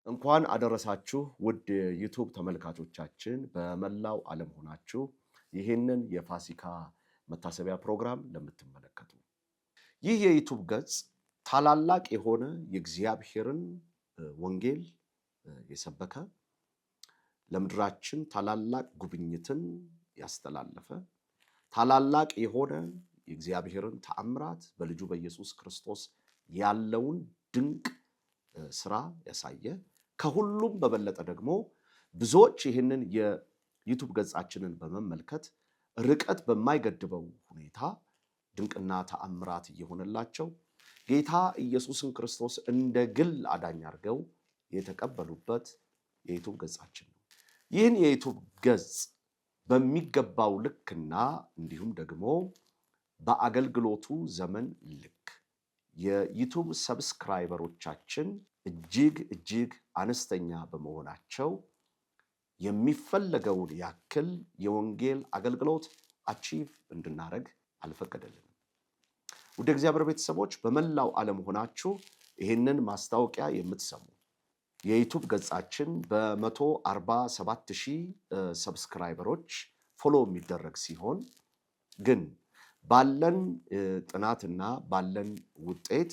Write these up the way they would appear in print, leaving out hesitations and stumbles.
እንኳን አደረሳችሁ ውድ ዩቲዩብ ተመልካቾቻችን በመላው ዓለም ሆናችሁ ይህንን የፋሲካ መታሰቢያ ፕሮግራም ለምትመለከቱ ይህ የዩቲዩብ ገጽ ታላላቅ የሆነ የእግዚአብሔርን ወንጌል የሰበከ ለምድራችን ታላላቅ ጉብኝትን ያስተላለፈ ታላላቅ የሆነ የእግዚአብሔርን ተአምራት በልጁ በኢየሱስ ክርስቶስ ያለውን ድንቅ ስራ ያሳየ ከሁሉም በበለጠ ደግሞ ብዙዎች ይህንን የዩቲዩብ ገጻችንን በመመልከት ርቀት በማይገድበው ሁኔታ ድንቅና ተአምራት እየሆነላቸው ጌታ ኢየሱስን ክርስቶስ እንደ ግል አዳኝ አድርገው የተቀበሉበት የዩቲዩብ ገጻችን ነው። ይህን የዩቲዩብ ገጽ በሚገባው ልክና እንዲሁም ደግሞ በአገልግሎቱ ዘመን ልክ የዩቲዩብ ሰብስክራይበሮቻችን እጅግ አነስተኛ በመሆናቸው የሚፈለገውን ያክል የወንጌል አገልግሎት አቺቭ እንድናደርግ አልፈቀደልንም። ወደ እግዚአብሔር ቤተሰቦች በመላው ዓለም ሆናችሁ ይህንን ማስታወቂያ የምትሰሙ የዩቲዩብ ገጻችን በ147,000 ሰብስክራይበሮች ፎሎ የሚደረግ ሲሆን ግን ባለን ጥናትና ባለን ውጤት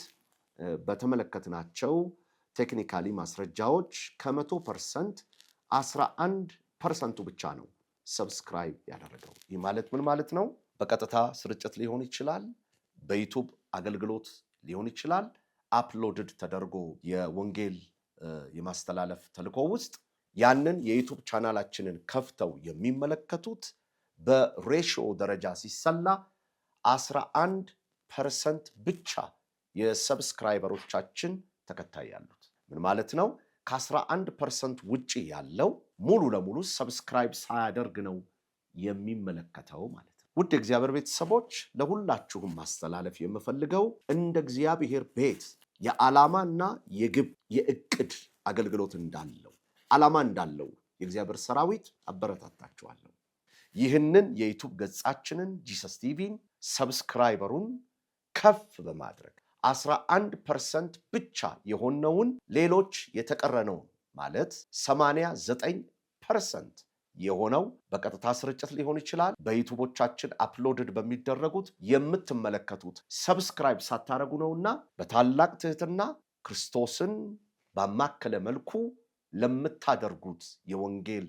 በተመለከትናቸው ቴክኒካሊ ማስረጃዎች ከ100% 11% ብቻ ነው ሰብስክራይብ ያደረገው። ይህ ማለት ምን ማለት ነው? በቀጥታ ስርጭት ሊሆን ይችላል፣ በዩቲዩብ አገልግሎት ሊሆን ይችላል፣ አፕሎድድ ተደርጎ የወንጌል የማስተላለፍ ተልእኮ ውስጥ ያንን የዩቲዩብ ቻናላችንን ከፍተው የሚመለከቱት በሬሽዮ ደረጃ ሲሰላ 11% ብቻ የሰብስክራይበሮቻችን ተከታይ ያሉት። ምን ማለት ነው? ከ11% ውጪ ያለው ሙሉ ለሙሉ ሰብስክራይብ ሳያደርግ ነው የሚመለከተው ማለት ነው። ውድ የእግዚአብሔር ቤተሰቦች ለሁላችሁም ማስተላለፍ የምፈልገው እንደ እግዚአብሔር ቤት የዓላማና የግብ የእቅድ አገልግሎት እንዳለው ዓላማ እንዳለው የእግዚአብሔር ሰራዊት አበረታታችኋለሁ። ይህንን የዩቲዩብ ገጻችንን ጂሰስ ቲቪን ሰብስክራይበሩን ከፍ በማድረግ 11% ብቻ የሆነውን ሌሎች የተቀረነውን ማለት 89% የሆነው በቀጥታ ስርጭት ሊሆን ይችላል፣ በዩቲዩቦቻችን አፕሎድድ በሚደረጉት የምትመለከቱት ሰብስክራይብ ሳታረጉ ነውና በታላቅ ትህትና ክርስቶስን ባማከለ መልኩ ለምታደርጉት የወንጌል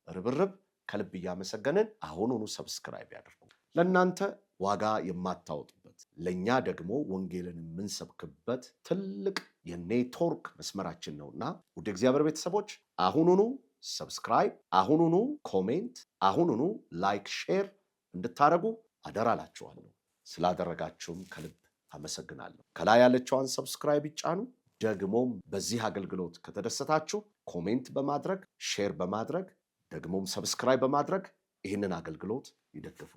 ርብርብ ከልብ እያመሰገንን አሁኑኑ ሰብስክራይብ ያድርጉ። ለእናንተ ዋጋ የማታወጡበት ለእኛ ደግሞ ወንጌልን የምንሰብክበት ትልቅ የኔትወርክ መስመራችን ነውና ውድ እግዚአብሔር ቤተሰቦች አሁኑኑ ሰብስክራይብ፣ አሁኑኑ ኮሜንት፣ አሁኑኑ ላይክ፣ ሼር እንድታደርጉ አደራላችኋለሁ። ስላደረጋችሁም ከልብ አመሰግናለሁ። ከላይ ያለችዋን ሰብስክራይብ ይጫኑ። ደግሞም በዚህ አገልግሎት ከተደሰታችሁ ኮሜንት በማድረግ ሼር በማድረግ ደግሞም ሰብስክራይብ በማድረግ ይህንን አገልግሎት ይደግፉ።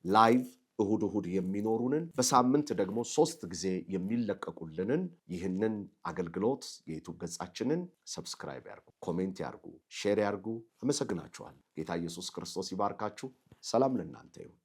ላይቭ እሁድ የሚኖሩንን በሳምንት ደግሞ 3 ጊዜ የሚለቀቁልንን ይህንን አገልግሎት የዩቲዩብ ገጻችንን ሰብስክራይብ ያርጉ፣ ኮሜንት ያርጉ፣ ሼር ያርጉ። አመሰግናችኋለሁ። ጌታ ኢየሱስ ክርስቶስ ይባርካችሁ። ሰላም ለእናንተ ይሁን።